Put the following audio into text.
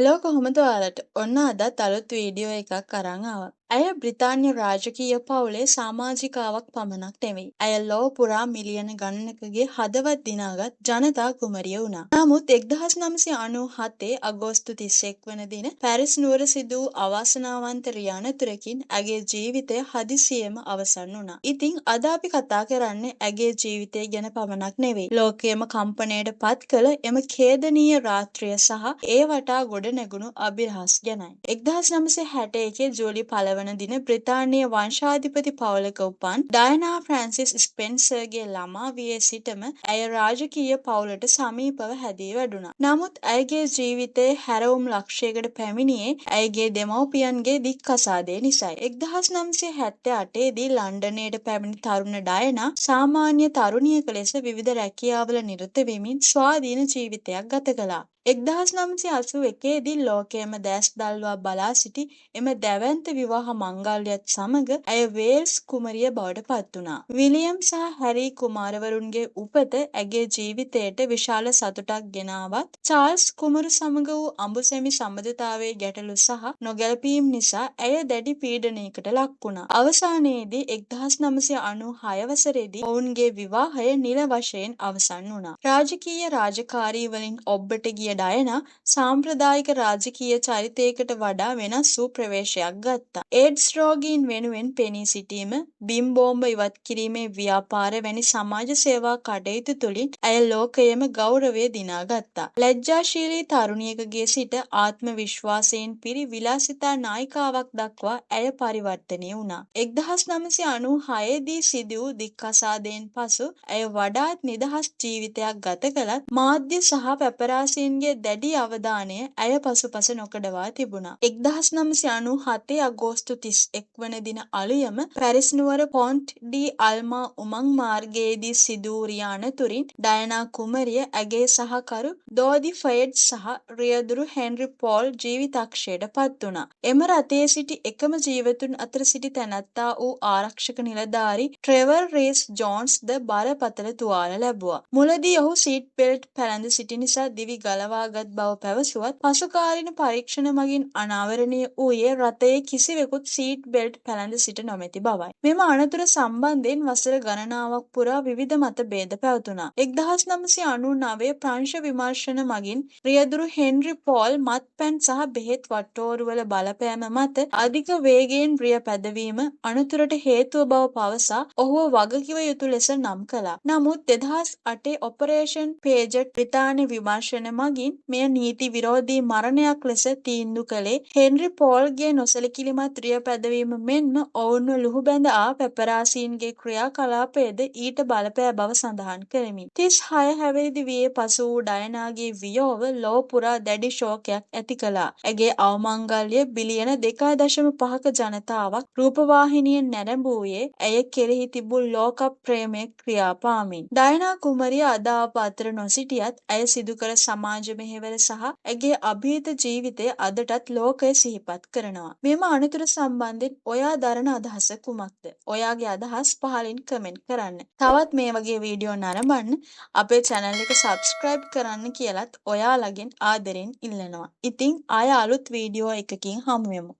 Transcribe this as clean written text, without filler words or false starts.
Hello කොහොමද ඔයාලට? ඔන්න අදත් අලුත් වීඩියෝ එකක් අරන් ආවා. ඇය බ්‍රිතාන්‍ය රාජකීය පවුලේ සමාජිකාවක් පමණක් නෙවෙයි. ඇය ලොව පුරා මිලියන ගණනකගේ හදවත් දිනාගත් ජනතා කුමරිය වුණා. නමුත් 1997 අගෝස්තු 31 වන දින පැරිස් නුවර සිදු වූ අවාසනාවන්ත රියානතුරකින් ඇගේ ජීවිතය හදිසියෙම අවසන් වුණා. ඉතින් අද අපි කතා කරන්නේ ඇගේ ජීවිතය ගැන පමණක් නෙවෙයි. ලෝකයේම කම්පනයට පත් කළ එම ඛේදනීය රාත්‍රිය සහ ඒ වටා ගොඩ නැගුණු අභිරහස් ගැනයි. 1961 ජූලි 1 වන දින බ්‍රිතාන්‍යයේ වංශාධිපති පවුලක උපන් ඩයනා ෆ්‍රැන්සිස් ස්පෙන්සර්ගේ ළමා වියේ සිටම ඇය රාජකීය පවුලට සමීපව හැදී වැඩුණා. නමුත් ඇයගේ ජීවිතයේ හැරවුම් ලක්ෂයකට පැමිණියේ ඇයගේ දෙමව්පියන්ගේ දික්කසාදය නිසායි. 1978 දී ලන්ඩනයට පැමිණි තරුණ ඩයනා සාමාන්‍ය තරුණියක ලෙස විවිධ රැකියාවල නිරත වෙමින් ස්වාධීන ජීවිතයක් ගත කළා. 1981 දී ලෝකයේම දැස් දල්වා බලා සිටි එම දැවැන්ත විවාහ මංගල්‍යයත් සමග ඇය වේල්ස් කුමරිය බවට පත් වුණා. විලියම් සහ හැරී කුමාරවරුන්ගේ උපත ඇගේ ජීවිතයට විශාල සතුටක් ගෙනාවත් චාල්ස් කුමරු සමග වූ අඹුසැමි සබඳතාවයේ ගැටලු සහ නොගැලපීම් නිසා ඇය දැඩි පීඩනයකට ලක් වුණා. අවසානයේදී 1996 වසරේදී ඔවුන්ගේ විවාහය නිල වශයෙන් අවසන් වුණා. රාජකීය රාජකාරී වලින් ඔබ්බට ගිය ඩයනා සාම්ප්‍රදායික රාජකීය චරිතයකට වඩා වෙනස් වූ ප්‍රවේශයක් ගත්තා. ඒඩ්ස් රෝගීන් වෙනුවෙන් පෙනී සිටීම, බිම් බෝම්බ ඉවත් කිරීමේ ව්‍යාපාර වැනි සමාජ සේවා කටයුතු තුළින් ඇය ලෝකයේම ගෞරවය දිනාගත්තා. ලැජ්ජාශීලී තරුණියකගේ සිට ආත්ම විශ්වාසයෙන් පිරි විලාසිතා නායිකාවක් දක්වා ඇය පරිවර්තනය වුණා. 1996 දී සිදු වූ දික්කසාදයෙන් පසු ඇය වඩාත් නිදහස් ජීවිතයක් ගත කළත් මාධ්‍ය සහ පැපරාසීන්ගේ දැඩි අවධානය ඇය පසුපස නොකඩවා තිබුණා. 1997 අගෝස්තු 31 වන දින අලුයම පැරිස් නුවර පොන්ට් ඩි අල්මා උමං මාර්ගයේදී සිදු වූ රියානතුරින් ඩයනා කුමරිය ඇගේ සහකරු ඩෝදි ෆයඩ් සහ රියදුරු හෙන්රි පෝල් ජීවිතක්ෂයට පත් වුණා. එම රථයේ සිටි එකම ජීවතුන් අතර සිටි තැනැත්තා වූ ආරක්ෂක නිලධාරී ට්‍රෙවර් රේස් ජෝන්ස් ද බරපතල තුවාල ලැබුවා. මුලදී ඔහු සීට් බෙල්ට් පැළඳ සිටි නිසා දිවි ගලවාගත් බව පැවසුවත් පසුකාලීන පරීක්ෂණ මගින් අනාවරණය වූයේ රථයේ කිසිවෙකුත් සීට් බෙල්ට් පැළඳ සිට නොමැති බවයි. මෙම අනතුර සම්බන්ධයෙන් වසර ගණනාවක් පුරා විවිධ මතභේද පැවතුණා. 1999 ප්‍රංශ විමර්ශන මගින් රියදුරු හෙන්රි පෝල් මත්පැන් සහ බෙහෙත් වට්ටෝරුවල බලපෑම මත අධික වේගයෙන් රිය පැදවීම අනතුරට හේතුව බව පවසා ඔහුව වගකිව යුතු ලෙස නම් කළා. නමුත් 2008 ඔපරේෂන් පේජට් බ්‍රිතාන්‍ය විමර්ශන මගින් මෙය නීති විරෝධී මරණයක් ලෙස තීන්දුව කළේ හෙන්රි පෝල්ගේ නොසැලකිලිමත් රිය පැදවීම මෙන්ම ඔවුන්ව ලුහුබැඳ ආ පැපරාසීන්ගේ ක්‍රියාකලාපයද ඊට බලපෑ බව සඳහන් කරමින් 36 හැවිරිදි වියේ පසු වූ ඩයනාගේ වියෝව ලොව පුරා දැඩි ශෝකයක් ඇති කළා. ඇගේ අවමංගල්‍ය බිලියන 2.5ක ජනතාවක් රූපවාහිනියෙන් නැරඹුවේ ඇය කෙරෙහි තිබූ ලෝක ප්‍රේමය ක්‍රියාපාමින්. ඩයනා කුමරිය අද අප අතර නොසිටියත් ඇය සිදු කළ සමාජ මෙහෙවර සහ ඇගේ අභීත ජීවිතය අදටත් ලෝකය සිහිපත් කරනවා. මෙම අනතුර සම්බන්ධයෙන් ඔයා දරන අදහස කුමක්ද? ඔයාගේ අදහස් පහලින් කමෙන්ට් කරන්න. තවත් මේ වගේ වීඩියෝ නරඹන්න අපේ channel එක subscribe කරන්න කියලත් ඔයාලගෙන් ආදරෙන් ඉල්ලනවා. ඉතින් ආය අලුත් වීඩියෝ එකකින් හමු වෙමු.